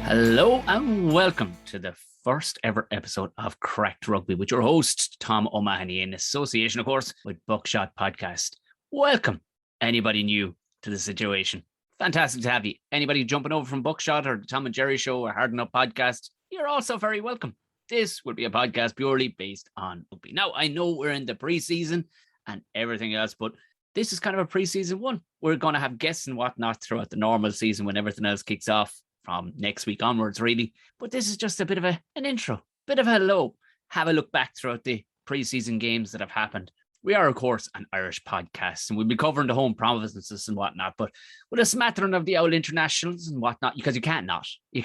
Hello and welcome to the first ever episode of Cracked Rugby with your host, Tom O'Mahony, in association, of course, with Buckshot Podcast. Welcome, anybody new to the situation. Fantastic to have you. Anybody jumping over from Buckshot or the Tom and Jerry Show or Hard Enough Podcast, you're also very welcome. This will be a podcast purely based on rugby. Now, I know we're in the preseason and everything else, but this is kind of a preseason one. We're going to have guests and whatnot throughout the normal season when everything else kicks off from next week onwards, really. But this is just a bit of an intro, bit of a hello. Have a look back throughout the preseason games that have happened. We are, of course, an Irish podcast, and we'll be covering the home provinces and whatnot, but with a smattering of the old internationals and whatnot, because you can't not, you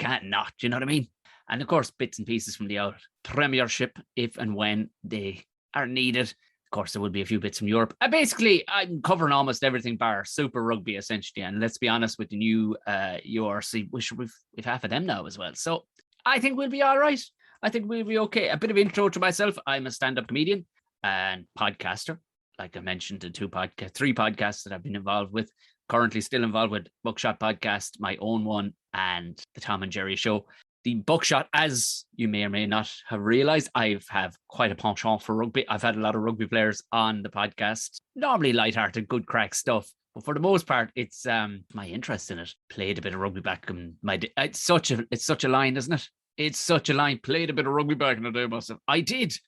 know what I mean? And of course, bits and pieces from the old Premiership, if and when they are needed. Of course, there will be a few bits from Europe. Basically, I'm covering almost everything bar Super Rugby, essentially. And let's be honest, with the new URC, we've half of them now as well. So I think we'll be all right. I think we'll be okay. A bit of intro to myself. I'm a stand-up comedian and podcaster. Like I mentioned, three podcasts that I've been involved with. Currently still involved with Buckshot Podcast, my own one, and the Tom and Jerry Show. The Buckshot, as you may or may not have realised, I have quite a penchant for rugby. I've had a lot of rugby players on the podcast. Normally lighthearted, good crack stuff. But for the most part, it's my interest in it. Played a bit of rugby back in my day. It's such a line, isn't it? It's such a line. Played a bit of rugby back in the day myself. I did.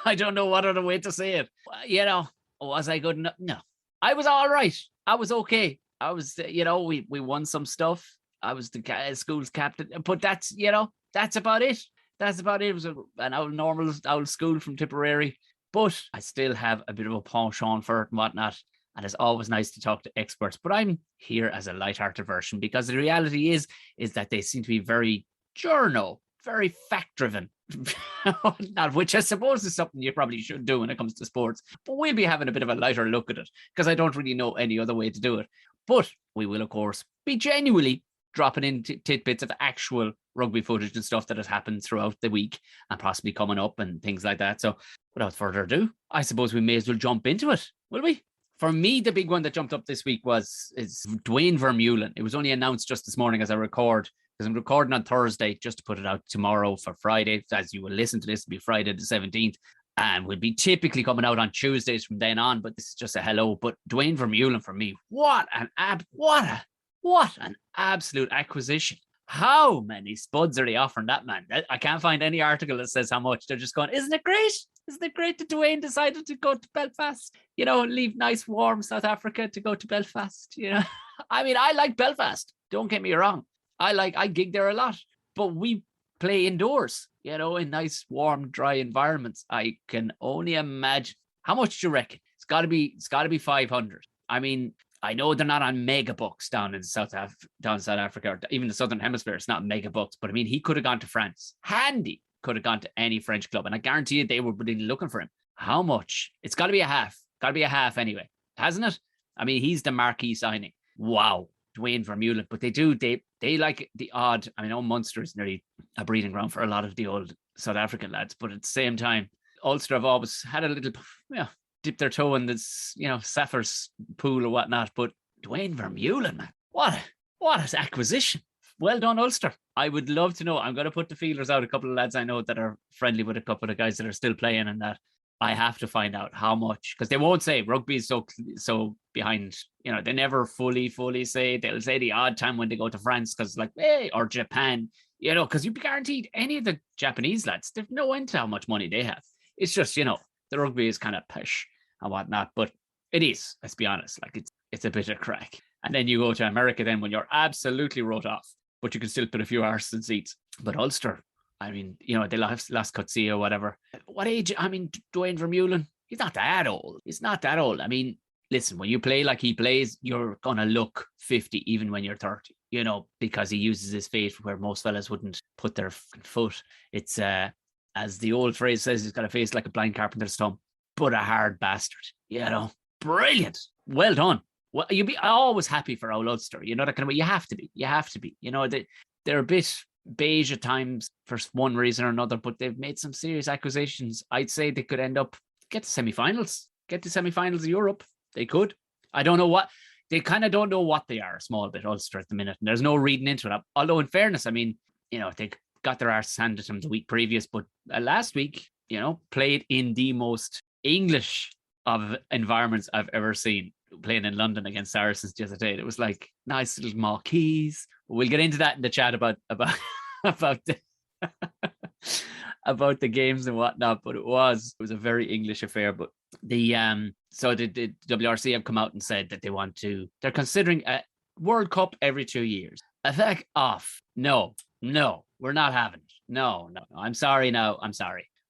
I don't know what other way to say it. You know, was I good enough? No. I was all right. I was okay. I was, we won some stuff. I was the school's captain, but that's about it. That's about it. It was an old school from Tipperary, but I still have a bit of a penchant for it and whatnot. And it's always nice to talk to experts, but I'm here as a lighthearted version because the reality is that they seem to be very very fact-driven, which I suppose is something you probably should do when it comes to sports. But we'll be having a bit of a lighter look at it because I don't really know any other way to do it. But we will, of course, be genuinely dropping in tidbits of actual rugby footage and stuff that has happened throughout the week and possibly coming up and things like that. So without further ado, I suppose we may as well jump into it, will we? For me, the big one that jumped up this week is Dwayne Vermeulen. It was only announced just this morning as I record, because I'm recording on Thursday just to put it out tomorrow for Friday. As you will listen to this, it'll be Friday the 17th. And we'll be typically coming out on Tuesdays from then on, but this is just a hello. But Dwayne Vermeulen, for me, what an absolute acquisition. How many spuds are they offering that man? I can't find any article that says how much. They're just going, isn't it great? Isn't it great that Dwayne decided to go to Belfast? Leave nice, warm South Africa to go to Belfast. I mean, I like Belfast. Don't get me wrong. I gig there a lot, but we play indoors, in nice, warm, dry environments. I can only imagine. How much do you reckon? It's got to be 500. I mean, I know they're not on mega bucks down in South Africa, or even the Southern Hemisphere. It's not mega bucks, but I mean, he could have gone to France. Handy could have gone to any French club, and I guarantee you they were really looking for him. How much? It's got to be a half. Got to be a half anyway, hasn't it? I mean, he's the marquee signing. Wow, Dwayne Vermeulen. But they like the odd. I mean, Munster is nearly a breeding ground for a lot of the old South African lads, but at the same time, Ulster have always had a little, dip their toe in this, Saffers pool or whatnot. But Dwayne Vermeulen, man, what an acquisition. Well done, Ulster. I would love to know. I'm going to put the feelers out. A couple of lads I know that are friendly with a couple of guys that are still playing, and that I have to find out how much, because they won't say. Rugby is so behind. They never fully say. They'll say the odd time when they go to France, because or Japan, because you'd be guaranteed any of the Japanese lads, they've no end to how much money they have. It's just, the rugby is kind of pish and whatnot, but it is, let's be honest, it's a bit of crack. And then you go to America then when you're absolutely wrote off, but you can still put a few arses in seats. But Ulster, I mean, they lost Coetzee or whatever. What age? I mean, Dwayne Vermeulen, he's not that old. I mean, listen, when you play like he plays, you're going to look 50 even when you're 30, because he uses his feet where most fellas wouldn't put their foot. It's, as the old phrase says, he's got a face like a blind carpenter's thumb, but a hard bastard, Brilliant. Well done. Well, you'll be always happy for old Ulster. That kind of way. You have to be. They're a bit beige at times for one reason or another, but they've made some serious acquisitions. I'd say they could end up get to semi-finals of Europe. They could. I don't know what they kind of don't know what they are a small bit, Ulster, at the minute, and there's no reading into it. Although in fairness, I mean, they got their arse handed to them the week previous, but last week, played in the most English of environments I've ever seen, playing in London against Saracens the other day. It was like nice little marquees. We'll get into that in the chat about about the about the games and whatnot, but it was a very English affair. But the WRC have come out and said that they're considering a World Cup every 2 years. Effect off. No, we're not having it. No. I'm sorry.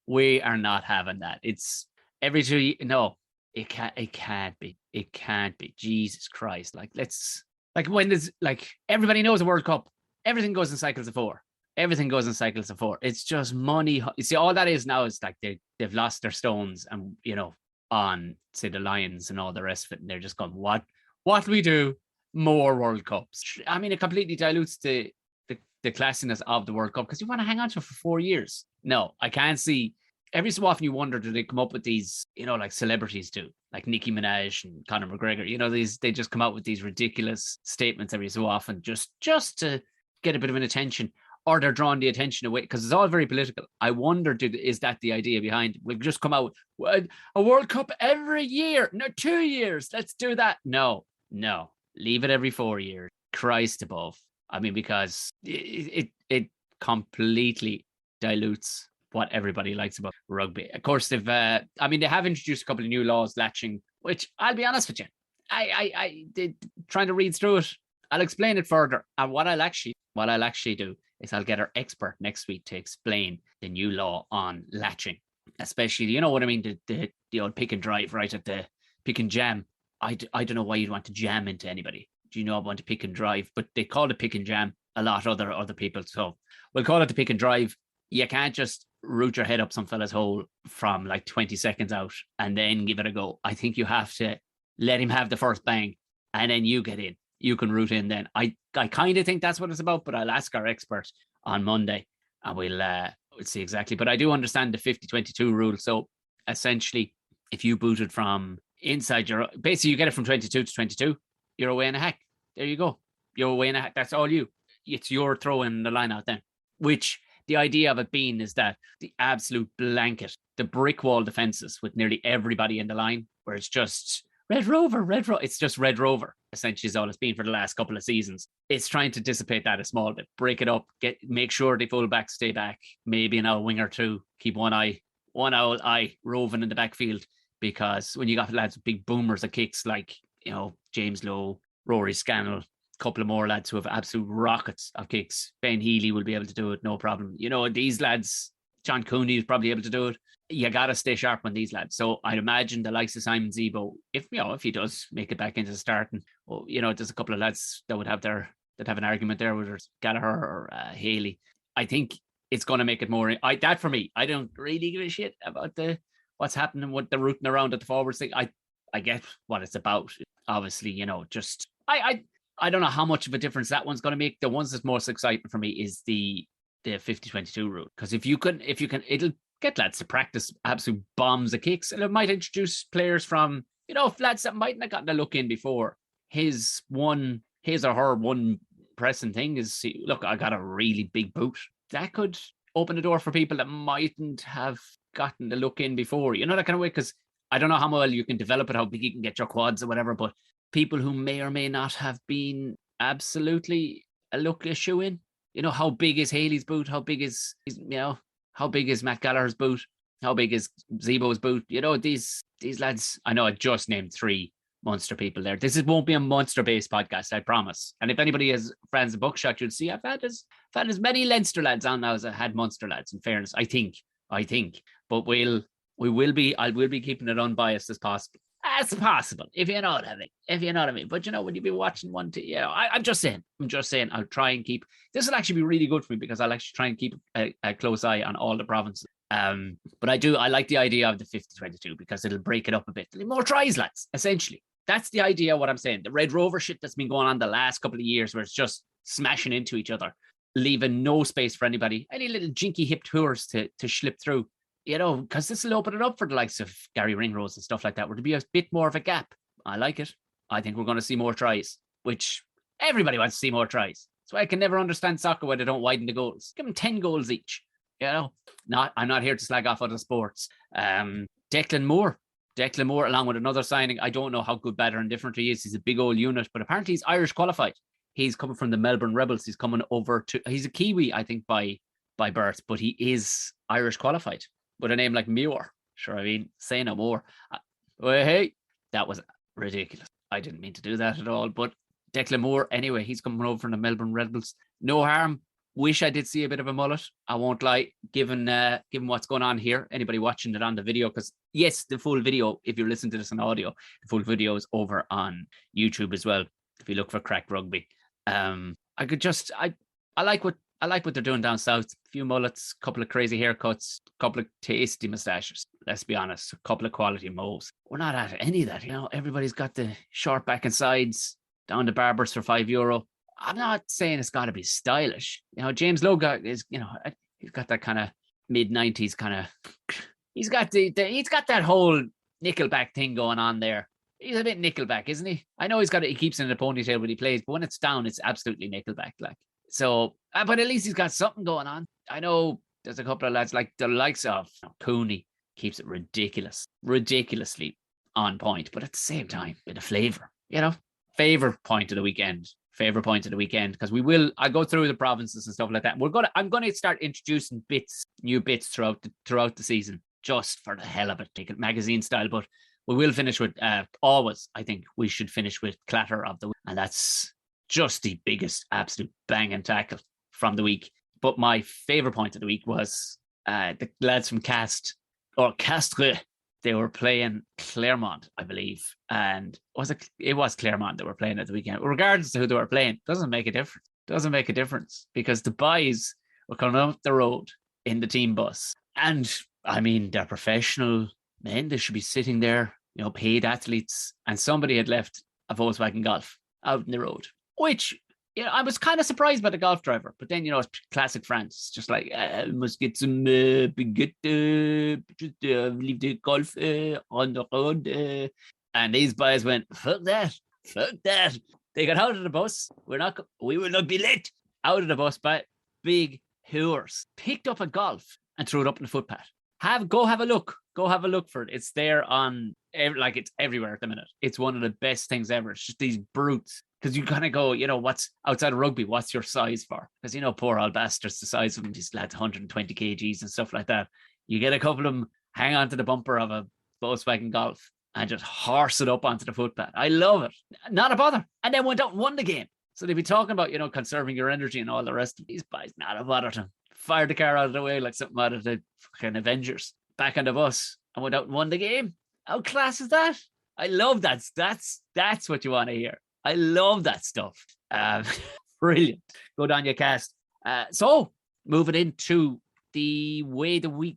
We are not having that. It's every 2 years. No, it can't be. It can't be. Jesus Christ. When there's everybody knows a World Cup, everything goes in cycles of four. It's just money. You see, all that is now is like they've lost their stones and, on, say, the Lions and all the rest of it. And they're just going, what do we do? More World Cups. I mean, it completely dilutes the classiness of the World Cup because you want to hang on to it for 4 years. No, I can't see. Every so often you wonder, do they come up with these, like celebrities do, like Nicki Minaj and Conor McGregor, they just come out with these ridiculous statements every so often just to get a bit of an attention, or they're drawing the attention away because it's all very political. I wonder, is that the idea behind it? We'll just come out with a World Cup every year. No, 2 years. Let's do that. No. Leave it every 4 years. Christ above. I mean, because it completely dilutes what everybody likes about rugby. Of course, they have introduced a couple of new laws, latching, which I'll be honest with you, I did trying to read through it. I'll explain it further. And what I'll actually do is I'll get our expert next week to explain the new law on latching, especially, you know what I mean, the old pick and drive right at the pick and jam. I don't know why you'd want to jam into anybody. Do you know I want to pick and drive? But they call it pick and jam a lot, other people. So we'll call it the pick and drive. You can't just root your head up some fella's hole from like 20 seconds out and then give it a go. I think you have to let him have the first bang and then you get in. You can root in then. I kind of think that's what it's about, but I'll ask our expert on Monday and we'll see exactly. But I do understand the 50-22 rule. So essentially, if you booted from inside basically you get it from 22 to 22, you're away in a hack. There you go. You're away in a hack. That's all you. It's your throwing the line out then, which the idea of it being is that the absolute blanket, the brick wall defenses with nearly everybody in the line, where it's just Red Rover. It's just Red Rover, essentially, is all it's been for the last couple of seasons. It's trying to dissipate that a small bit, break it up, make sure the fullbacks stay back, maybe an owl wing or two, keep one owl eye roving in the backfield, because when you got lads with big boomers of kicks like, James Lowe, Rory Scannell, couple of more lads who have absolute rockets of kicks. Ben Healy will be able to do it, no problem. These lads, John Cooney is probably able to do it. You got to stay sharp on these lads. So I'd imagine the likes of Simon Zebo, if he does make it back into the starting, there's a couple of lads that would have an argument there, whether it's Gallagher or Haley. I think it's going to make it more. That for me, I don't really give a shit about what's happening with the rooting around at the forwards thing. I get what it's about. Obviously, just I don't know how much of a difference that one's going to make. The ones that's most exciting for me is the 50-22 rule. Because if you can, it'll get lads to practice absolute bombs of kicks. And it might introduce players from, lads that mightn't have gotten a look in before. His or her one pressing thing is, look, I got a really big boot. That could open the door for people that mightn't have gotten the look in before. That kind of way, because I don't know how well you can develop it, how big you can get your quads or whatever, but people who may or may not have been absolutely a shoe in. How big is Haley's boot? How big is Matt Gallagher's boot? How big is Zebo's boot? These lads, I know I just named 3 Munster people there. This won't be a Munster-based podcast, I promise. And if anybody has friends of Buckshot, you'll see I've had as many Leinster lads on now as I had Munster lads, in fairness, I think. But I will be keeping it unbiased as possible. As possible, if you know what I mean. But when you be watching one, I'm just saying, I'll try and keep. This will actually be really good for me because I'll actually try and keep a close eye on all the provinces. But I like the idea of the 50-22 because it'll break it up a bit. There'll be more tries, lads. Essentially, that's the idea. What I'm saying, the Red Rover shit that's been going on the last couple of years, where it's just smashing into each other, leaving no space for anybody, any little jinky hip tours to slip through. Because this will open it up for the likes of Gary Ringrose and stuff like that, where there'll be a bit more of a gap. I like it. I think we're going to see more tries, which everybody wants to see more tries. That's why I can never understand soccer why they don't widen the goals. Give them 10 goals each. I'm not here to slag off other sports. Declan Moore, along with another signing. I don't know how good, bad, or indifferent he is. He's a big old unit, but apparently he's Irish qualified. He's coming from the Melbourne Rebels. He's coming over he's a Kiwi, I think, by birth, but he is Irish qualified with a name like Muir. Sure, I mean, say no more. Well, hey, that was ridiculous. I didn't mean to do that at all, but Declan Moore, anyway, he's coming over from the Melbourne Rebels. No harm. Wish I did see a bit of a mullet. I won't lie, given what's going on here. Anybody watching it on the video, because yes, the full video, if you're listening to this on audio, the full video is over on YouTube as well. If you look for Cracked Rugby, I like what they're doing down south. A few mullets, a couple of crazy haircuts, a couple of tasty moustaches. Let's be honest, a couple of quality mows. We're not at any of that. Everybody's got the short back and sides down to barbers for €5. I'm not saying it's got to be stylish. James Lowe he's got that kind of mid-90s kind of. He's got that whole Nickelback thing going on there. He's a bit Nickelback, isn't he? I know he keeps it in a ponytail when he plays, but when it's down, it's absolutely Nickelback. So, but at least he's got something going on. I know there's a couple of lads like the likes of Cooney keeps it ridiculously on point, but at the same time, bit of flavor. Favorite point of the weekend, because I'll go through the provinces and stuff like that. I'm going to start introducing new bits throughout the season, just for the hell of it, take it magazine style. But we will finish with always. I think we should finish with clatter of the week, and that's just the biggest absolute banging tackle from the week. But my favorite point of the week was the lads from Castres. They were playing Clermont, I believe, and it was Clermont that were playing at the weekend. Regardless of who they were playing, doesn't make a difference because the boys were coming up the road in the team bus, and I mean they're professional men. They should be sitting there, paid athletes, and somebody had left a Volkswagen Golf out in the road, which I was kind of surprised by the golf driver, but then it's classic France, just like must get some baguette, leave the golf on the road, and these boys went fuck that. They got out of the bus. We will not be late. Out of the bus, but big hooers picked up a golf and threw it up in the footpath. Go have a look for it. It's there on it's everywhere at the minute. It's one of the best things ever. It's just these brutes. Because you kind of go, what's outside of rugby, what's your size for? Because, poor old bastards, the size of them, these lads, 120 kgs and stuff like that. You get a couple of them hang onto the bumper of a Volkswagen Golf and just horse it up onto the footpath. I love it. Not a bother. And then went out and won the game. So they'd be talking about, conserving your energy and all the rest of these guys. Not a bother to them. Fired the car out of the way like something out of the fucking Avengers. Back on the bus and went out and won the game. How class is that? I love that. That's what you want to hear. I love that stuff. Brilliant. Good on your cast. So moving into the way the week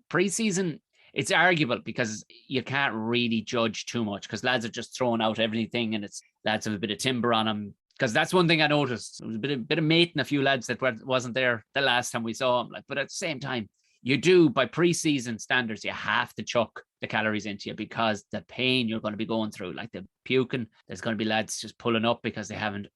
pre-season, it's arguable because you can't really judge too much because lads are just throwing out everything and it's lads have a bit of timber on them. Because that's one thing I noticed. There was a bit of mating a few lads that wasn't there the last time we saw them. But at the same time, you do, by pre-season standards, you have to chuck the calories into you because the pain you're going to be going through, like the puking, there's going to be lads just pulling up because they haven't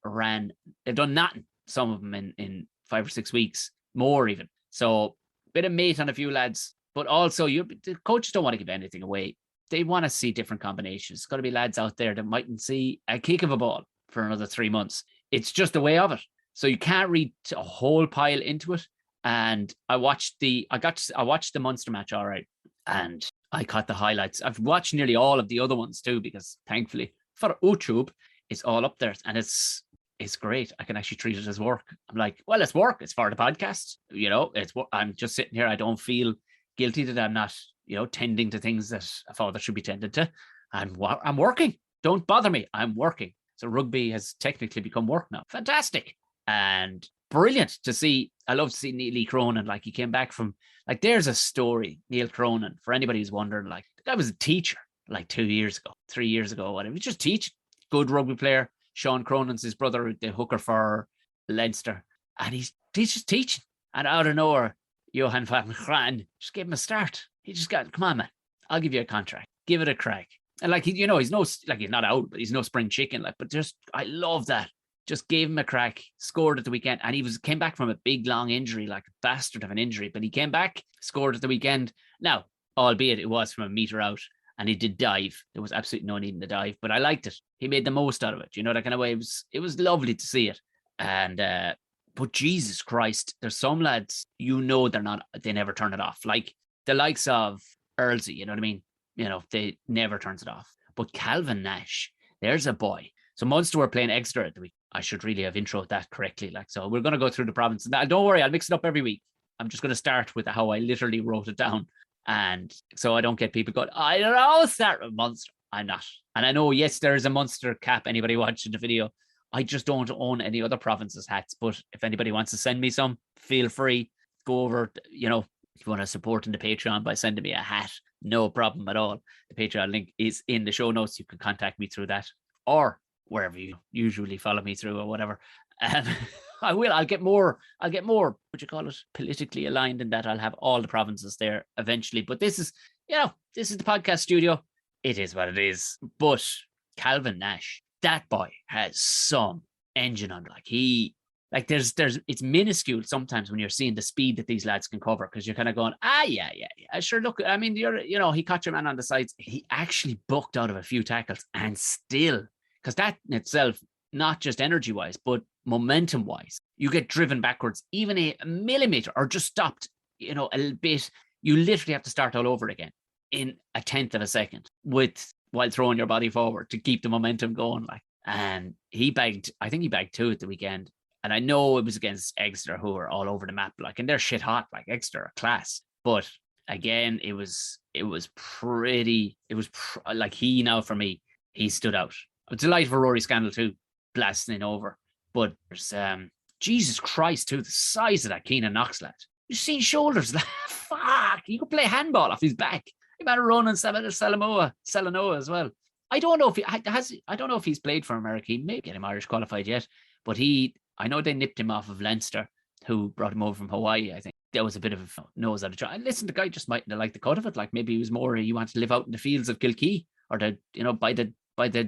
they've done nothing, some of them in 5 or 6 weeks, more even. So bit of mate on a few lads, but also the coaches don't want to give anything away. They want to see different combinations. There's got to be lads out there that mightn't see a kick of a ball for another 3 months. It's just the way of it. So you can't read a whole pile into it. And I watched the Munster match, all right, and I caught the highlights. I've watched nearly all of the other ones too, because thankfully for YouTube, it's all up there, and it's great. I can actually treat it as work. I'm like, well, it's work. It's for the podcast. I'm just sitting here. I don't feel guilty that I'm not, tending to things that a father should be tended to. I'm working. Don't bother me. I'm working. So rugby has technically become work now. Fantastic. And brilliant to see. I love to see Neil Cronin. Like, he came back from, like, there's a story, Neil Cronin, for anybody who's wondering, like, the guy was a teacher like 2 years ago, 3 years ago, whatever. He just teaching. Good rugby player. Sean Cronin's his brother, the hooker for Leinster. And he's just teaching. And out of nowhere, Johan van Graan just gave him a start. He just got, come on, man, I'll give you a contract. Give it a crack. And like, he's no, like, he's not out, but he's no spring chicken. Like, but just, I love that. just gave him a crack, scored at the weekend. And came back from a big, long injury, like a bastard of an injury. But he came back, scored at the weekend. Now, albeit it was from a metre out, and he did dive. There was absolutely no need in the dive, but I liked it. He made the most out of it. You know, that kind of way. It was lovely to see it. And, but Jesus Christ, there's some lads, you know, they never turn it off. Like the likes of Earlsey, you know what I mean? You know, they never turns it off. But Calvin Nash, there's a boy. So Munster were playing Exeter at the week. I should really have introed that correctly. Like, so we're going to go through the provinces. Now, don't worry, I'll mix it up every week. I'm just going to start with how I literally wrote it down. And so I don't get people going, I don't know, start with Munster. I'm not. And I know, yes, there is a Munster cap. Anybody watching the video? I just don't own any other provinces' hats. But if anybody wants to send me some, feel free. Go over, you know, if you want to support in the Patreon by sending me a hat, no problem at all. The Patreon link is in the show notes. You can contact me through that, or wherever you usually follow me through, or whatever. I'll get more, what you call it, politically aligned, in that I'll have all the provinces there eventually. But this is the podcast studio. It is what it is. But Calvin Nash, that boy has some engine on. Like there's it's minuscule sometimes when you're seeing the speed that these lads can cover, because you're kind of going, yeah. Sure, look, I mean, he caught your man on the sides. He actually bucked out of a few tackles, and still, because that in itself, not just energy-wise, but momentum-wise, you get driven backwards even a millimetre, or just stopped, a little bit. You literally have to start all over again in a tenth of a second while throwing your body forward to keep the momentum going. And I think he bagged 2 at the weekend. And I know it was against Exeter, who are all over the map, and they're shit hot, like Exeter, a class. But again, for me, he stood out. I'm delighted for Rory Scandal too, blasting it over. But there's Jesus Christ too, the size of that Keenan Knox lad. You've seen shoulders, fuck. You could play handball off his back. He might have run on Salanoa as well. I don't know if he's played for America. He may get him Irish qualified yet, but I know they nipped him off of Leinster, who brought him over from Hawaii. I think that was a bit of a nose out of job. And listen, the guy just mightn't have liked the cut of it. Like maybe he was more, he wanted to live out in the fields of Kilkee, or by the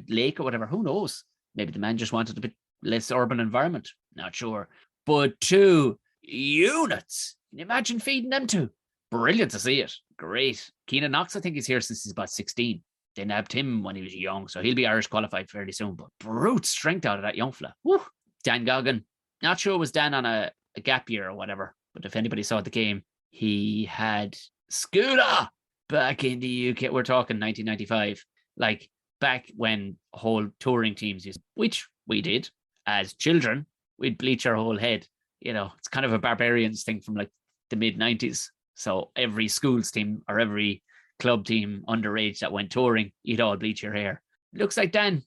lake or whatever. Who knows? Maybe the man just wanted a bit less urban environment. Not sure. But 2 units. Can you imagine feeding them 2? Brilliant to see it. Great. Keenan Knox, I think he's here since he's about 16. They nabbed him when he was young, so he'll be Irish qualified fairly soon. But brute strength out of that young fella. Woo. Dan Goggin. Not sure it was Dan on a gap year or whatever, but if anybody saw the game, he had Scooter back in the UK. We're talking 1995. Like back when whole touring teams used, which we did as children, we'd bleach our whole head. It's kind of a barbarians thing from like the mid-90s. So every schools team or every club team underage that went touring, you'd all bleach your hair. Looks like Dan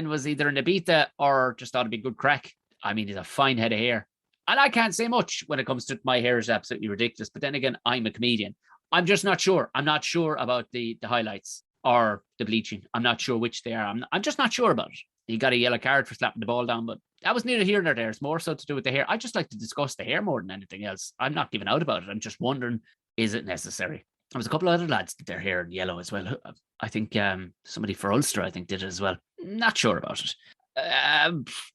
was either an Ibiza or just thought it'd be good crack. I mean, he's a fine head of hair. And I can't say much when it comes to my hair is absolutely ridiculous. But then again, I'm a comedian. I'm just not sure. I'm not sure about the highlights or the bleaching. I'm not sure which they are. I'm just not sure about it. He got a yellow card for slapping the ball down, but that was neither here nor there. It's more so to do with the hair. I just like to discuss the hair more than anything else. I'm not giving out about it. I'm just wondering, is it necessary? There was a couple of other lads did their hair in yellow as well. I think somebody for Ulster, I think, did it as well. Not sure about it.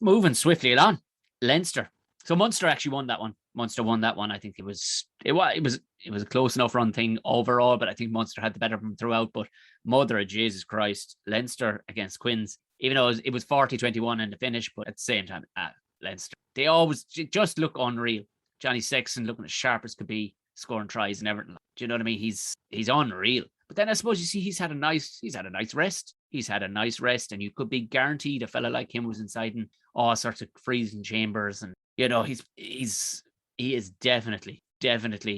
Moving swiftly along, Leinster. So Munster actually won that one. Munster won that one. I think it was a close enough run thing overall, but I think Munster had the better of them throughout. But mother of Jesus Christ, Leinster against Quins, even though it was 40-21 in the finish, but at the same time, Leinster, they always just look unreal. Johnny Sexton looking as sharp as could be, scoring tries and everything. Do you know what I mean? He's unreal. But then I suppose you see he's had a nice rest. He's had a nice rest, and you could be guaranteed a fella like him was inside in all sorts of freezing chambers, and he is definitely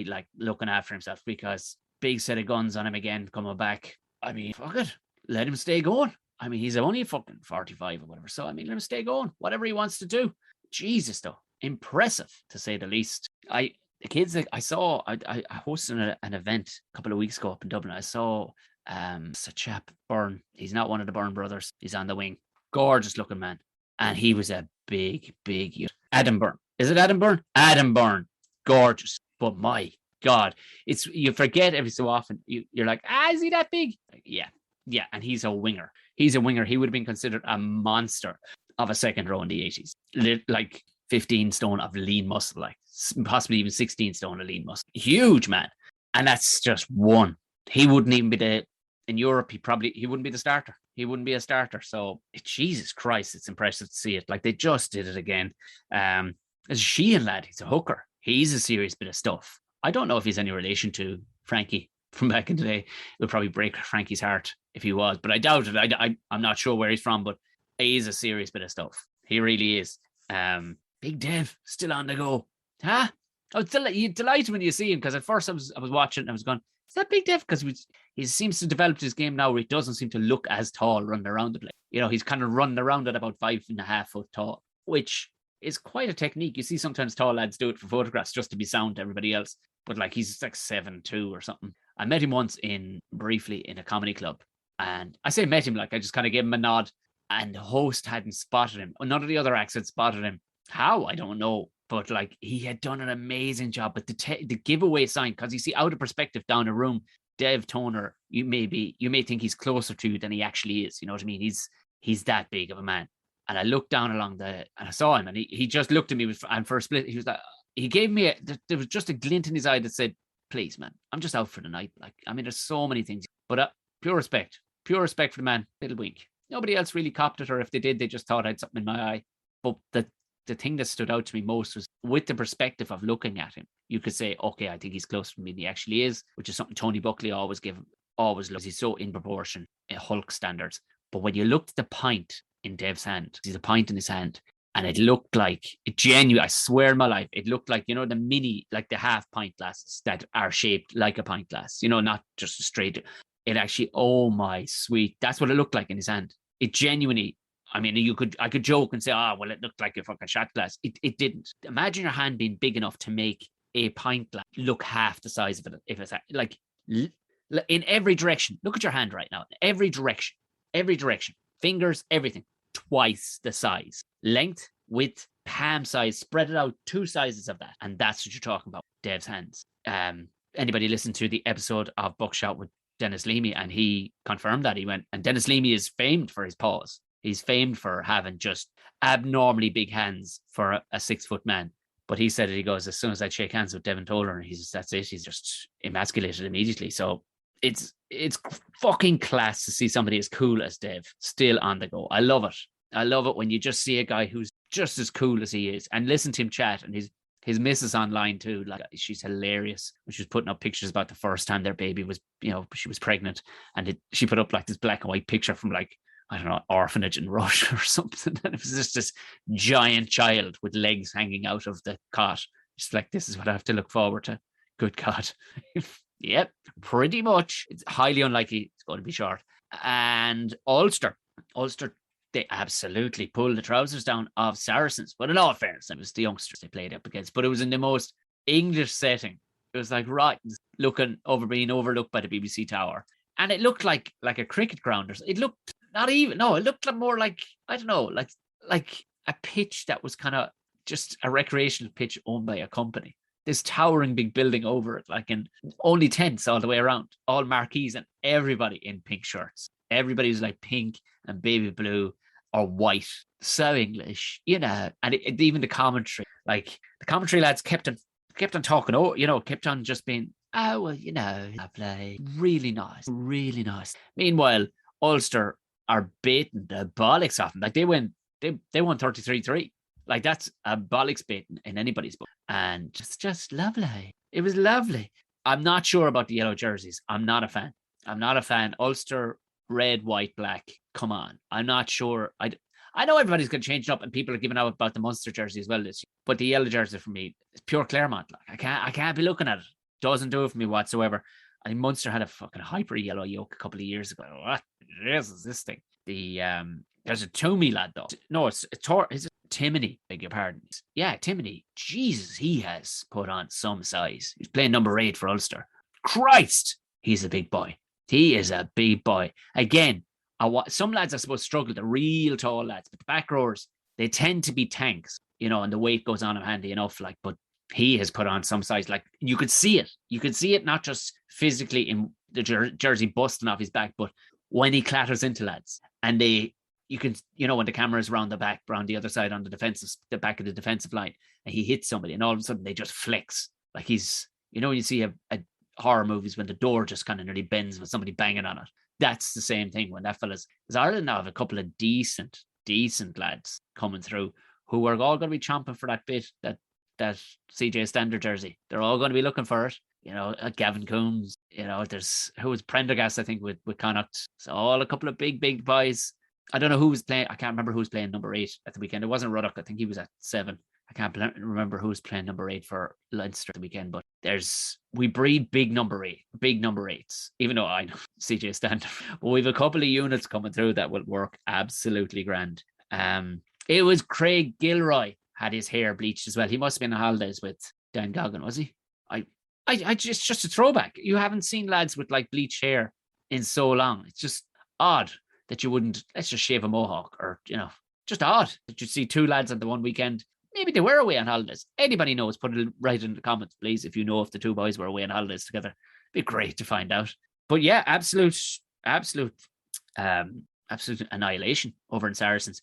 like looking after himself, because big set of guns on him again coming back. I mean, fuck it, let him stay going. I mean, he's only fucking 45 or whatever, so I mean, let him stay going, whatever he wants to do. Jesus, though, impressive to say the least. The kids that I saw, I hosted an event a couple of weeks ago up in Dublin. I saw it's a chap, Byrne. He's not one of the Byrne brothers. He's on the wing. Gorgeous looking man. And he was a big youth. Adam Byrne. Is it Adam Byrne? Adam Byrne. Gorgeous. But my God, you forget every so often. You're like, is he that big? Yeah. And he's a winger. He would have been considered a monster. of a second row in the 80s. Like 15 stone of lean muscle, like possibly even 16 stone of lean muscle. Huge man. And that's just one. He wouldn't even be in Europe, he wouldn't be the starter. He wouldn't be a starter. So Jesus Christ, it's impressive to see it. Like they just did it again. As a Sheehan lad, he's a hooker. He's a serious bit of stuff. I don't know if he's any relation to Frankie from back in the day. It would probably break Frankie's heart if he was, but I doubt it. I'm not sure where he's from, but he's a serious bit of stuff. He really is. Big Dev still on the go. Huh? I was delighted when you see him, because at first I was watching and I was going, is that Big Dev? Because he seems to develop his game now where he doesn't seem to look as tall running around the place. You know, he's kind of running around at about 5.5 foot tall, which is quite a technique. You see sometimes tall lads do it for photographs just to be sound to everybody else. But like he's like 7'2" or something. I met him once briefly in a comedy club. And I say met him, like I just kind of gave him a nod, and the host hadn't spotted him. None of the other acts had spotted him. How? I don't know. But like he had done an amazing job. But the giveaway sign, because you see out of perspective down a room, Dev Toner, you may think he's closer to you than he actually is. You know what I mean? He's that big of a man. And I looked down and I saw him, and he just looked at me and for a split, he was like, he gave me there was just a glint in his eye that said, please, man, I'm just out for the night. Like, I mean, there's so many things, but pure respect for the man. Little wink. Nobody else really copped it, or if they did, they just thought I had something in my eye. But the thing that stood out to me most was with the perspective of looking at him, you could say, okay, I think he's closer to me than he actually is, which is something Tony Buckley always looks. He's so in proportion in Hulk standards. But when you looked at the pint in Dev's hand, he's a pint in his hand, and it looked like I swear in my life, it looked like, you know, the mini, like the half pint glasses that are shaped like a pint glass, you know, not just a straight. It actually, oh my sweet, that's what it looked like in his hand. It genuinely, I mean, I could joke and say, well, it looked like a fucking shot glass. It didn't. Imagine your hand being big enough to make a pint glass look half the size of it. If it's like in every direction, look at your hand right now. Every direction, fingers, everything, twice the size, length, width, palm size, spread it out, 2 sizes of that. And that's what you're talking about, Dev's hands. Anybody listen to the episode of Buckshot with Dennis Leamy, and he confirmed that. He went, and Dennis Leamy is famed for his paws. He's famed for having just abnormally big hands for a 6 foot man. But he said it, he goes, as soon as I shake hands with Devin Toler, that's it. He's just emasculated immediately. So it's fucking class to see somebody as cool as Dev still on the go. I love it. I love it when you just see a guy who's just as cool as he is, and listen to him chat, and his missus online too. Like, she's hilarious. She was putting up pictures about the first time their baby was, you know, she was pregnant, and she put up like this black and white picture from like, I don't know, orphanage in Russia or something. And it was just this giant child with legs hanging out of the cot. Just like, this is what I have to look forward to. Good God. Yep, pretty much. It's highly unlikely it's going to be short. And Ulster, they absolutely pulled the trousers down of Saracens. But in all fairness, it was the youngsters they played up against. But it was in the most English setting. It was like being overlooked by the BBC Tower. And it looked like a cricket ground. It looked it looked more like, I don't know, like a pitch that was kind of just a recreational pitch owned by a company. This towering big building over it, like, in only tents all the way around, all marquees, and everybody in pink shirts. Everybody was like pink and baby blue or white. So English, you know. And even the commentary lads kept on talking. Oh, you know, kept on just being, oh, well, you know, lovely, really nice, really nice. Meanwhile, Ulster are baiting the bollocks off them. Like, they won 33-3. Like, that's a bollocks baiting in anybody's book. And just lovely. It was lovely. I'm not sure about the yellow jerseys. I'm not a fan. Ulster, red, white, black. Come on. I'm not sure. I know everybody's going to change it up, and people are giving out about the Munster jersey as well this year. But the yellow jersey for me is pure Claremont. Like, I can't be looking at it. Doesn't do it for me whatsoever. I think Munster had a fucking hyper yellow yoke a couple of years ago. What is this thing? There's a Toomey lad though. No, is it Timoney? Beg your pardon. Yeah, Timoney. Jesus, he has put on some size. He's playing number 8 for Ulster. Christ, he's a big boy. He is a big boy. Again, some lads I suppose struggle, the real tall lads, but the back rowers, they tend to be tanks, you know, and the weight goes on him handy enough. Like, but he has put on some size. Like, you could see it. You could see it not just physically in the jersey busting off his back, but when he clatters into lads and they you can, when the camera is around the other side on the back of the defensive line, and he hits somebody, and all of a sudden they just flex. Like he's, you see a horror movies when the door just kind of nearly bends with somebody banging on it. That's the same thing when that fella's, because Ireland now have a couple of decent lads coming through who are all going to be chomping for that bit, that CJ Standard jersey. They're all going to be looking for it. Gavin Coombs, who was Prendergast, I think, with Connacht. So all a couple of big boys. I don't know who was playing. I can't remember who was playing number 8 at the weekend. It wasn't Ruddock. I think he was at 7. I can't remember who was playing number 8 for Leinster at the weekend. But we breed big number 8s. Even though I know CJ Standard, but we have a couple of units coming through that will work absolutely grand. It was Craig Gilroy had his hair bleached as well. He must have been on holidays with Dan Goggin, was he? I just a throwback. You haven't seen lads with like bleached hair in so long. It's just odd that you wouldn't, let's just shave a mohawk, or, just odd that you see 2 lads on the one weekend. Maybe they were away on holidays. Anybody knows, put it right in the comments, please, if you know if the 2 boys were away on holidays together. It'd be great to find out. But yeah, absolute annihilation over in Saracens.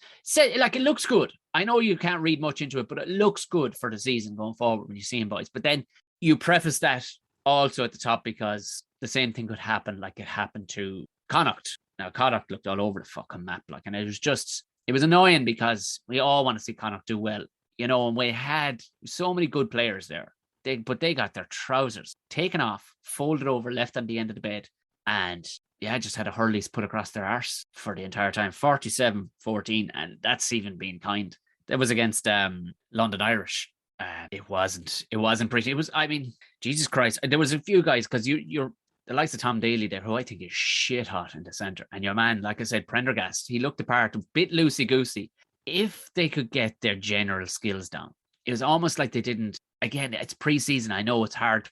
Like, it looks good. I know you can't read much into it, but it looks good for the season going forward when you see them, boys. But then you preface that also at the top, because the same thing could happen like it happened to Connacht. Now, Connacht looked all over the fucking map, like, and it was annoying because we all want to see Connacht do well, and we had so many good players there. But they got their trousers taken off, folded over, left on the end of the bed, and just had a hurleys put across their arse for the entire time. 47-14, and that's even being kind. That was against London Irish. It wasn't pretty. It was, I mean, Jesus Christ. There was a few guys, because you're the likes of Tom Daly there, who I think is shit hot in the centre. And your man, like I said, Prendergast, he looked the part, a bit loosey-goosey. If they could get their general skills down, it was almost like they didn't. Again, it's pre-season. I know it's hard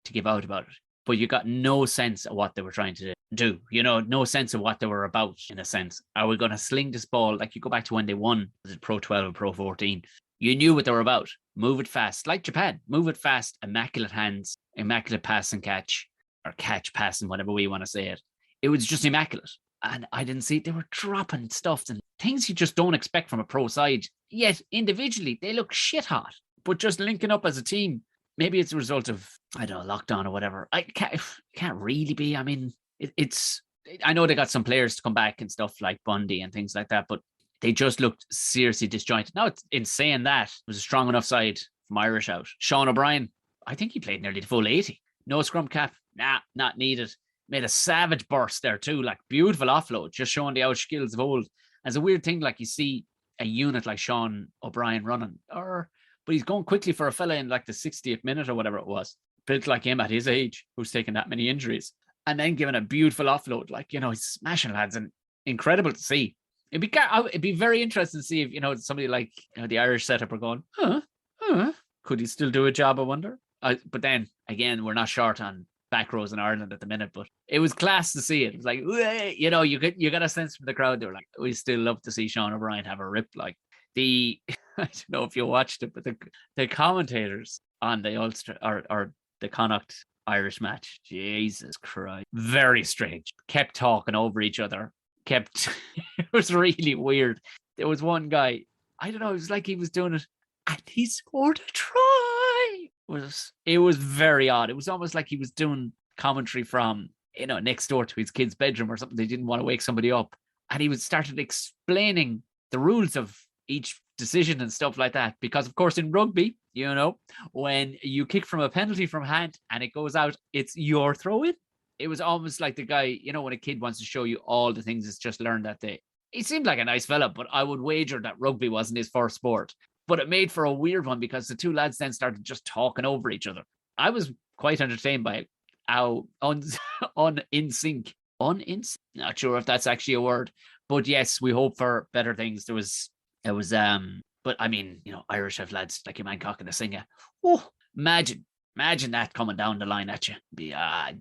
to give out about it, but you got no sense of what they were trying to do. No sense of what they were about, in a sense. Are we going to sling this ball? Like, you go back to when they won, was it Pro 12 or Pro 14? You knew what they were about. Move it fast, like Japan. Move it fast, immaculate hands, immaculate pass and catch, or catch, pass, and whatever way you want to say it. It was just immaculate. And I didn't see, they were dropping stuff and things you just don't expect from a pro side. Yet, individually, they look shit hot. But just linking up as a team, maybe it's a result of, I don't know, lockdown or whatever. I can't really be. I mean, I know they got some players to come back and stuff like Bundy and things like that, but they just looked seriously disjointed. Now, it's in saying that, it was a strong enough side from Irish out. Sean O'Brien, I think he played nearly the full 80. No scrum cap. Nah, not needed. Made a savage burst there too, like beautiful offload, just showing the out skills of old. As a weird thing, like you see a unit like Sean O'Brien running, but he's going quickly for a fella in like the 60th minute or whatever it was. Built like him at his age, who's taken that many injuries. And then giving a beautiful offload, like, he's smashing lads, and incredible to see. It'd be very interesting to see if, somebody like the Irish setup are going, could he still do a job, I wonder? But then, again, we're not short on back rows in Ireland at the minute, but it was class to see it. It was like, you got a sense from the crowd. They were like, we still love to see Sean O'Brien have a rip. Like I don't know if you watched it, but the commentators on the Ulster or the Connacht Irish match, Jesus Christ, very strange. Kept talking over each other. It was really weird. There was one guy, I don't know, it was like he was doing it and he scored a try. It was very odd. It was almost like he was doing commentary from, next door to his kid's bedroom or something. They didn't want to wake somebody up. And he started explaining the rules of each decision and stuff like that. Because, of course, in rugby, when you kick from a penalty from hand and it goes out, it's your throw in. It was almost like the guy, when a kid wants to show you all the things it's just learned that day. He seemed like a nice fella, but I would wager that rugby wasn't his first sport. But it made for a weird one because the 2 lads then started just talking over each other. I was quite entertained by how in sync. Not sure if that's actually a word. But yes, we hope for better things. But I mean, Irish have lads like your man Cock and the Singer. Oh, imagine that coming down the line at you.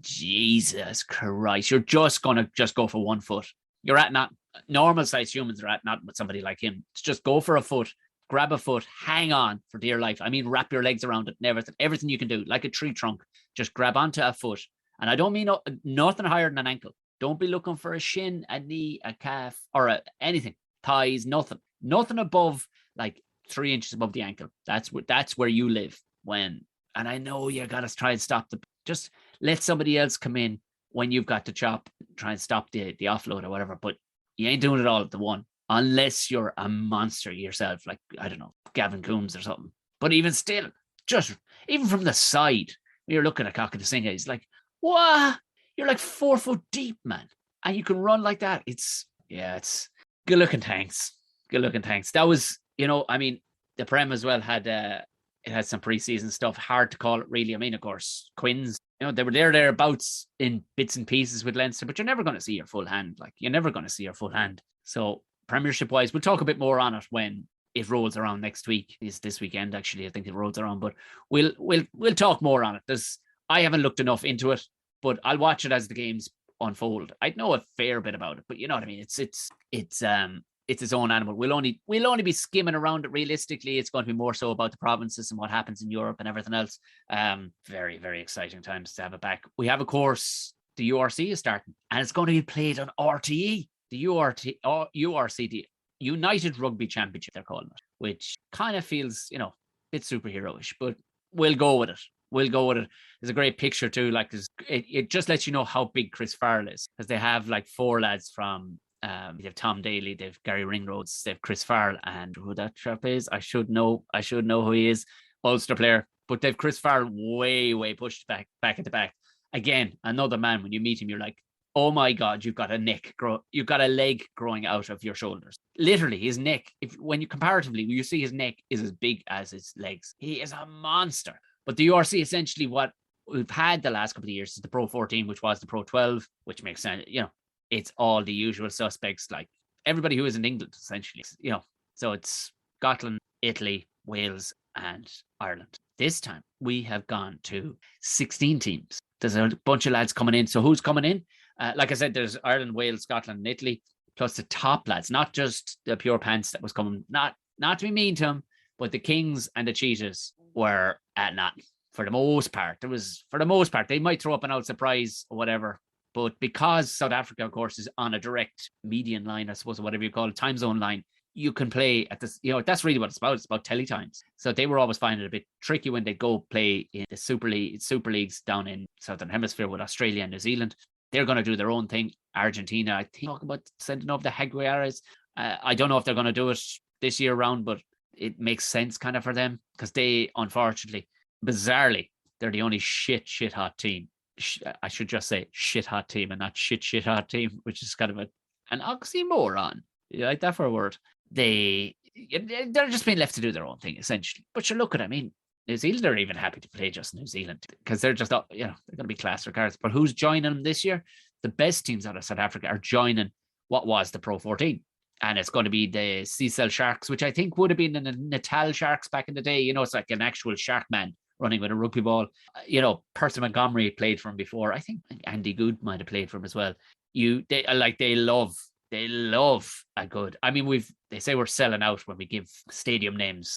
Jesus Christ. You're just going to go for 1 foot. You're at not normal sized humans are at not with somebody like him. It's just go for a foot, grab a foot, hang on for dear life. I mean, wrap your legs around it and everything you can do, like a tree trunk. Just grab onto a foot. And I don't mean nothing higher than an ankle. Don't be looking for a shin, a knee, a calf, or anything, thighs, nothing above like 3 inches above the ankle. That's where you live when. And I know you got to try and stop just let somebody else come in when you've got to chop, try and stop the offload or whatever. But you ain't doing it all at the one, unless you're a monster yourself, like, I don't know, Gavin Coombs or something. But even still, just even from the side, you're looking at Cock of the Singer, he's like, what? You're like 4 foot deep, man. And you can run like that. It's good looking tanks. Good looking tanks. That was, I mean, the Prem as well had, it had some preseason stuff. Hard to call it really. I mean, of course, Quins, they were thereabouts in bits and pieces with Leinster, but you're never going to see your full hand. Like, you're never going to see your full hand. So Premiership wise, we'll talk a bit more on it when it rolls around next week. It's this weekend, actually. I think it rolls around, but we'll talk more on it. I haven't looked enough into it, but I'll watch it as the games unfold. I know a fair bit about it, but you know what I mean? It's its own animal. We'll only be skimming around it. Realistically, it's going to be more so about the provinces and what happens in Europe and everything else. Very, very exciting times to have it back. We have, of course, the URC is starting, and it's going to be played on RTE. The URC, the United Rugby Championship, they're calling it, which kind of feels, a bit superhero-ish, but we'll go with it. There's a great picture too. Like, it just lets you know how big Chris Farrell is, because they have like 4 lads from, they have Tom Daly, they have Gary Ringrose, they have Chris Farrell, and who that chap is, I should know who he is, Ulster player, but they've Chris Farrell way pushed back at the back. Again, another man, when you meet him, you're like, oh my God, you've got a leg growing out of your shoulders. Literally, his neck, when you see his neck is as big as his legs. He is a monster. But the URC, essentially what we've had the last couple of years, is the Pro 14, which was the Pro 12, which makes sense. It's all the usual suspects, like everybody who is in England, essentially. So it's Scotland, Italy, Wales, and Ireland. This time, we have gone to 16 teams. There's a bunch of lads coming in. So who's coming in? Like I said, there's Ireland, Wales, Scotland, and Italy, plus the top lads, not just the pure pants that was coming, not to be mean to them, but the Kings and the Cheetahs were at nothing for the most part. They might throw up an out surprise or whatever, but because South Africa, of course, is on a direct median line, I suppose, or whatever you call it, time zone line, you can play at this, that's really what it's about. It's about teletimes. So they were always finding it a bit tricky when they go play in the Super Leagues down in Southern Hemisphere with Australia and New Zealand. They're going to do their own thing. Argentina, I think, talk about sending up the Jaguares. I don't know if they're going to do it this year round, but it makes sense kind of for them, because they, unfortunately, bizarrely, they're the only shit hot team. I should just say shit hot team and not shit hot team, which is kind of an oxymoron. You like that for a word? They're just being left to do their own thing, essentially. But you look at it, I mean, New Zealand are even happy to play just New Zealand, because they're just, they're going to be class regards. But who's joining them this year? The best teams out of South Africa are joining what was the Pro 14. And it's going to be the Cecil Sharks, which I think would have been the Natal Sharks back in the day. It's like an actual shark man running with a rugby ball. Percy Montgomery played for him before. I think Andy Good might have played for him as well. They love a good. I mean, they say we're selling out when we give stadium names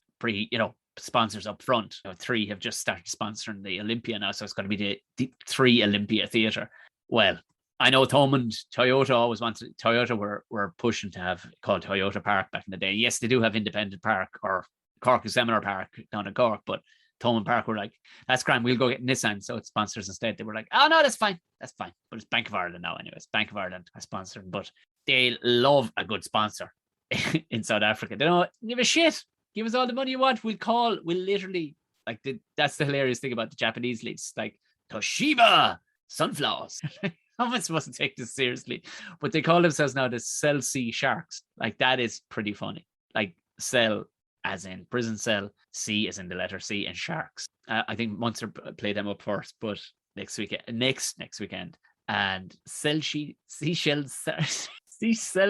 sponsors up front. 3 have just started sponsoring the Olympia now, so it's going to be the 3 Olympia Theatre. Well, I know Thomond, Toyota always wanted. Toyota were pushing to have called Toyota Park back in the day. Yes, they do have Independent Park or Cork Seminar Park down in Cork, but Thomond Park were like, that's grand, we'll go get Nissan, so it's sponsors instead. They were like, oh no, that's fine. But it's Bank of Ireland now anyways. Bank of Ireland has sponsored, but they love a good sponsor in South Africa. They don't give a shit. Give us all the money you want. We'll literally, that's the hilarious thing about the Japanese leagues, like Toshiba Sunflowers. How am I supposed to take this seriously? But they call themselves now the Cell C Sharks. Like, that is pretty funny. Like, cell as in prison cell, C as in the letter C, and Sharks. I think Munster play them up first, but next weekend. And Seashell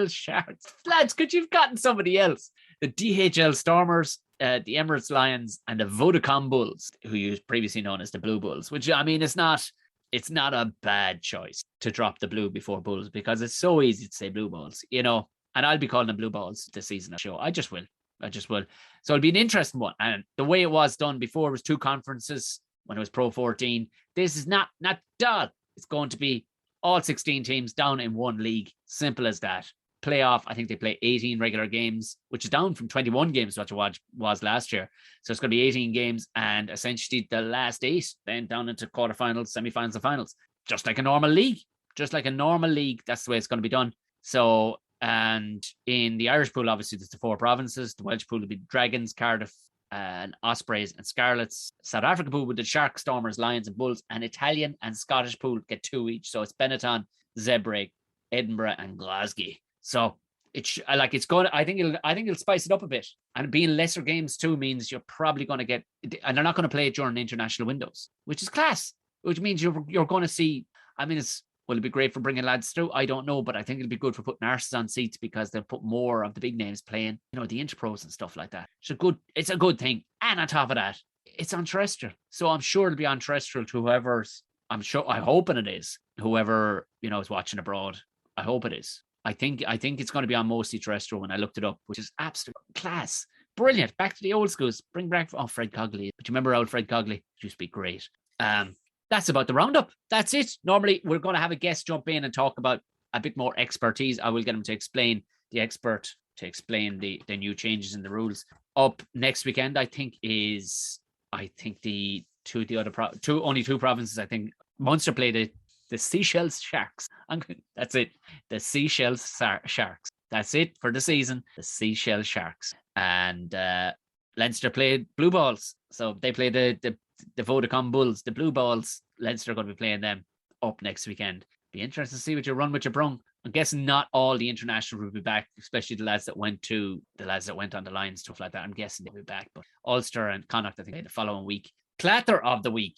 Sharks. Lads, could you have gotten somebody else? The DHL Stormers, the Emirates Lions, and the Vodacom Bulls, who you previously known as the Blue Bulls, which, I mean, it's not a bad choice to drop the blue before Bulls, because it's so easy to say Blue Balls, and I'll be calling them Blue Balls this season of show. I just will. So it'll be an interesting one. And the way it was done before was 2 conferences when it was Pro 14. This is not dull. It's going to be All 16 teams down in one league. Simple as that. Playoff, I think they play 18 regular games, which is down from 21 games, which it was last year. So it's going to be 18 games and essentially the last 8 then down into quarterfinals, semifinals, and finals. Just like a normal league. Just like a normal league. That's the way it's going to be done. So, and in the Irish pool, obviously, there's the 4 provinces. The Welsh pool will be Dragons, Cardiff, and Ospreys and Scarlets. South Africa pool with the Sharks, Stormers, Lions, and Bulls. And Italian and Scottish pool get 2 each. So it's Benetton, Zebre, Edinburgh, and Glasgow. So it's going. I think it'll spice it up a bit. And being lesser games too means you're probably going to get, and they're not going to play it during international windows, which is class. Which means you're going to see. I mean, will it be great for bringing lads through? I don't know, but I think it'll be good for putting arses on seats because they'll put more of the big names playing. You know, the interpros and stuff like that. It's a good thing. And on top of that, it's on terrestrial, so I'm sure it'll be on terrestrial to whoever's. I'm hoping it is whoever is watching abroad. I hope it is. I think it's going to be on mostly terrestrial when I looked it up, which is absolute class. Brilliant. Back to the old schools. Bring back Fred Cogley. But you remember old Fred Cogley? It used to be great. That's about the roundup. That's it. Normally, we're going to have a guest jump in and talk about a bit more expertise. I will get him to explain the new changes in the rules. Up next weekend, I think the only two provinces. I think Munster played the Seychelles Sharks. That's it. The Seychelles Sharks. That's it for the season. The Seychelles Sharks. And Leinster played Blue Balls. So they play the Vodacom Bulls. The Blue Balls. Leinster are going to be playing them up next weekend. Be interesting to see what you run with your brung. I'm guessing not all the international will be back, especially the lads that went on the line, stuff like that. I'm guessing they'll be back. But Ulster and Connacht, I think, the following week. Clatter of the week.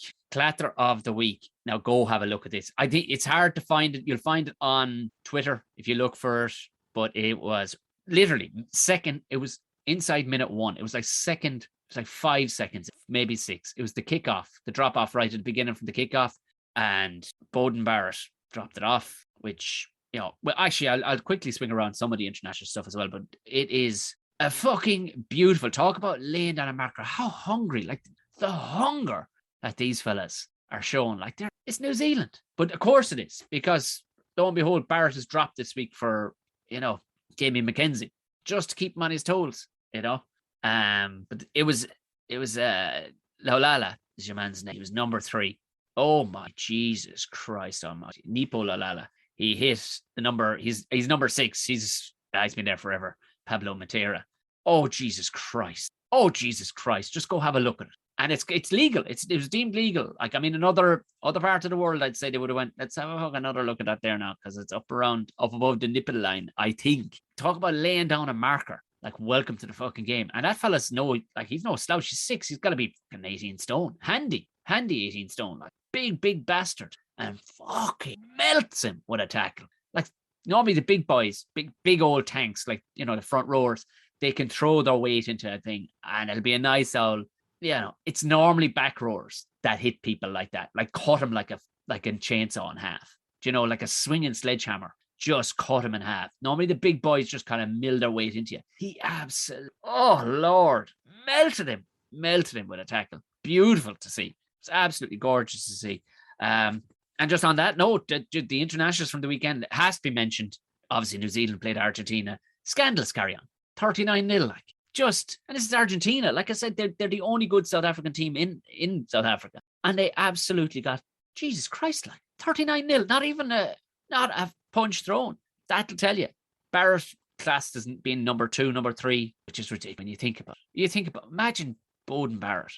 Now go have a look at this. I think it's hard to find it. You'll find it on Twitter if you look for it. But it was literally second. It was inside minute 1. It was like second. It was like 5 seconds, maybe 6. It was the kickoff, the drop off right at the beginning from the kickoff, and Bowden Barrett dropped it off. Which well, actually, I'll quickly swing around some of the international stuff as well. But it is a fucking beautiful. Talk about laying down a marker. How hungry, like the hunger that these fellas are showing. Like it's New Zealand, but of course it is, because lo and behold, Barrett has dropped this week for Jamie McKenzie just to keep him on his toes. But it was Laulala is your man's name. He was number 3. Oh my Jesus Christ Almighty, Nipo Laulala. He hit the number. He's number 6. He's been there forever. Pablo Matera. Oh Jesus Christ. Just go have a look at it. And it's legal. It was deemed legal. Like, I mean, in other part of the world, I'd say they would have went, let's have another look at that there now, because it's up above the nipple line, I think. Talk about laying down a marker. Like, welcome to the fucking game. And that fella's he's no slouch. He's 6. He's got to be 18 stone. Handy 18 stone. Like, big bastard. And fucking melts him with a tackle. Like, normally the big boys, big old tanks, like, the front rowers, they can throw their weight into a thing and it'll be a nice old, it's normally back rowers that hit people like that, like cut him like a chainsaw in half. Like a swinging sledgehammer, just cut him in half. Normally the big boys just kind of mill their weight into you. He absolutely, oh Lord, melted him with a tackle. Beautiful to see. It's absolutely gorgeous to see. And just on that note, the internationals from the weekend has to be mentioned. Obviously, New Zealand played Argentina. Scandalous carry on. 39-0, and this is Argentina. Like I said, they're the only good South African team in South Africa. And they absolutely got, Jesus Christ, 39-0. Not a punch thrown. That'll tell you. Barrett classed as being number 2, number 3, which is ridiculous when you think about it. Imagine Bowden Barrett.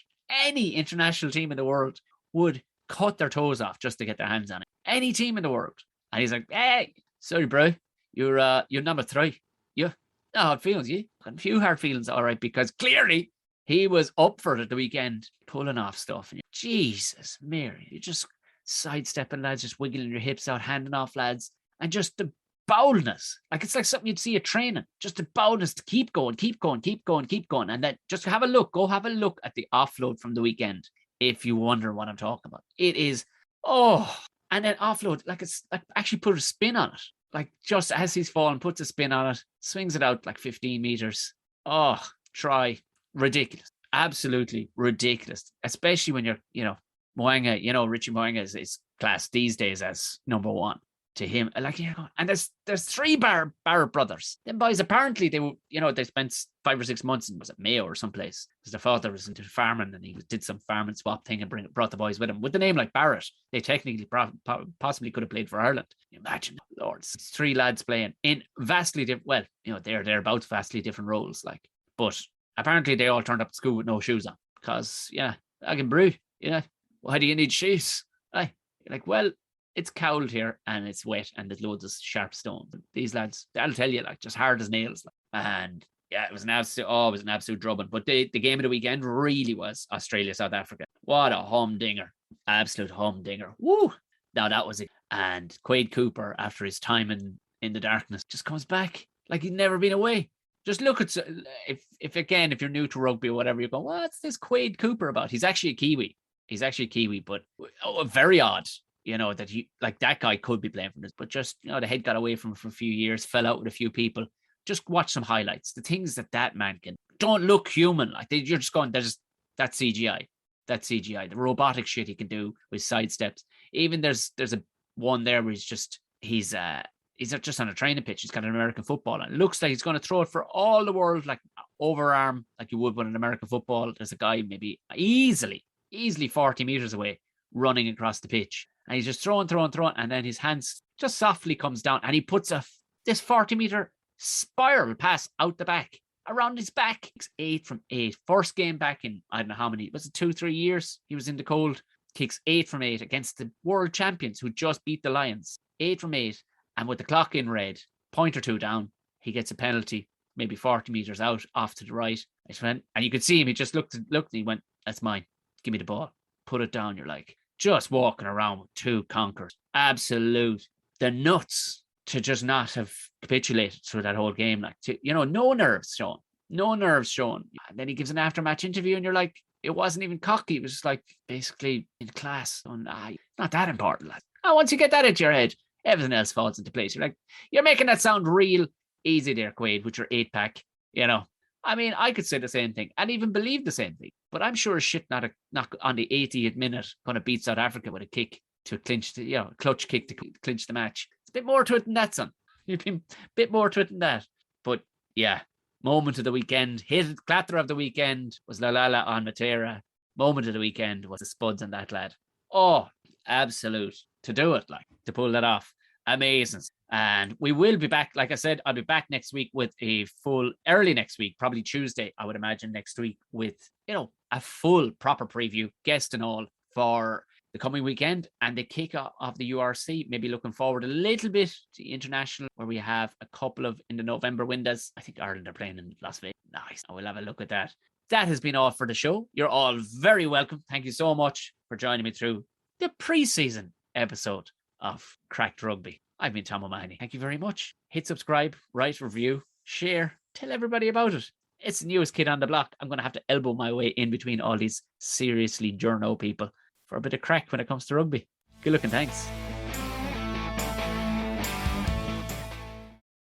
Any international team in the world would cut their toes off just to get their hands on it. Any team in the world. And he's like, hey, sorry, bro. You're number 3. Yeah. No hard feelings, yeah. Got a few hard feelings, all right, because clearly he was up for it at the weekend, pulling off stuff. And Jesus, Mary, you're just sidestepping lads, just wiggling your hips out, handing off lads, and just the boldness. Like, it's like something you'd see at training. Just the boldness to keep going. And then just go have a look at the offload from the weekend, if you wonder what I'm talking about. It is, and then offload, like it's like actually put a spin on it. Like, just as he's falling, puts a spin on it, swings it out like 15 meters. Try. Ridiculous. Absolutely ridiculous. Especially when you're, Mo'unga, Richie Mo'unga is classed these days as number 1. to him. Like, and there's three Barrett brothers. Them boys, apparently they spent 5 or 6 months in, was it Mayo or someplace? Because their father was into farming and he did some farming swap thing and brought the boys with him. With the name like Barrett, they technically possibly could have played for Ireland. Imagine, Lords, 3 lads playing in vastly different, well, they're about vastly different roles, like, but apparently they all turned up to school with no shoes on because, I can brew, why do you need shoes? Aye, like, well, it's cowled here and it's wet and there's loads of sharp stones. These lads, I'll tell you, like, just hard as nails. And it was an absolute drubbing. But the game of the weekend really was Australia, South Africa. What a humdinger. Absolute humdinger. Woo! Now that was it. And Quade Cooper, after his time in the darkness, just comes back like he'd never been away. Just look at, if you're new to rugby or whatever, you go, what's this Quade Cooper about? He's actually a Kiwi, but very odd. That that guy could be playing for this, but just, the head got away from him for a few years, fell out with a few people. Just watch some highlights. The things that man can don't look human. Like, you're just going, that's CGI. That's CGI. The robotic shit he can do with sidesteps. Even there's a one there where he's just on a training pitch. He's got an American football and it looks like he's going to throw it for all the world, like overarm, like you would with an American football. There's a guy maybe easily 40 meters away running across the pitch. And he's just throwing, and then his hands just softly comes down and he puts this 40-meter spiral pass out the back, around his back. 8 from 8. First game back in, I don't know how many, was it 2-3 years? He was in the cold. Kicks 8 from 8 against the world champions who just beat the Lions. 8 from 8. And with the clock in red, point or two down, he gets a penalty, maybe 40 meters out, off to the right. And you could see him, he just looked and he went, that's mine. Give me the ball. Put it down. You're like, just walking around with 2 conkers. Absolute. The nuts to just not have capitulated through that whole game. Like, no nerves shown. No nerves shown. And then he gives an after-match interview and you're like, it wasn't even cocky. It was just like, basically in class. Not that important, lad. Once you get that into your head, everything else falls into place. You're like, you're making that sound real easy there, Quade, with your 8-pack. I mean, I could say the same thing and even believe the same thing, but I'm sure as shit not on the 80th minute going to beat South Africa with a kick to clinch clutch kick to clinch the match. It's a bit more to it than that, son. You've been a bit more to it than that. But yeah, moment of the weekend, clatter of the weekend was Lalala on Matera. Moment of the weekend was the spuds on that lad. Oh, absolute to do it, like, to pull that off. Amazing. And we will be back. Like I said, I'll be back next week with early next week, probably Tuesday, I would imagine next week, with, a full proper preview, guest and all, for the coming weekend and the kick of the URC. Maybe looking forward a little bit to the international, where we have a couple of in the November windows. I think Ireland are playing in Las Vegas. Nice. I will have a look at that. That has been all for the show. You're all very welcome. Thank you so much for joining me through the pre-season episode of Cracked Rugby. I've been Tom O'Mahony. Thank you very much. Hit subscribe, write, review, share, tell everybody about it. It's the newest kid on the block. I'm going to have to elbow my way in between all these seriously journo people for a bit of crack when it comes to rugby. Good looking, thanks.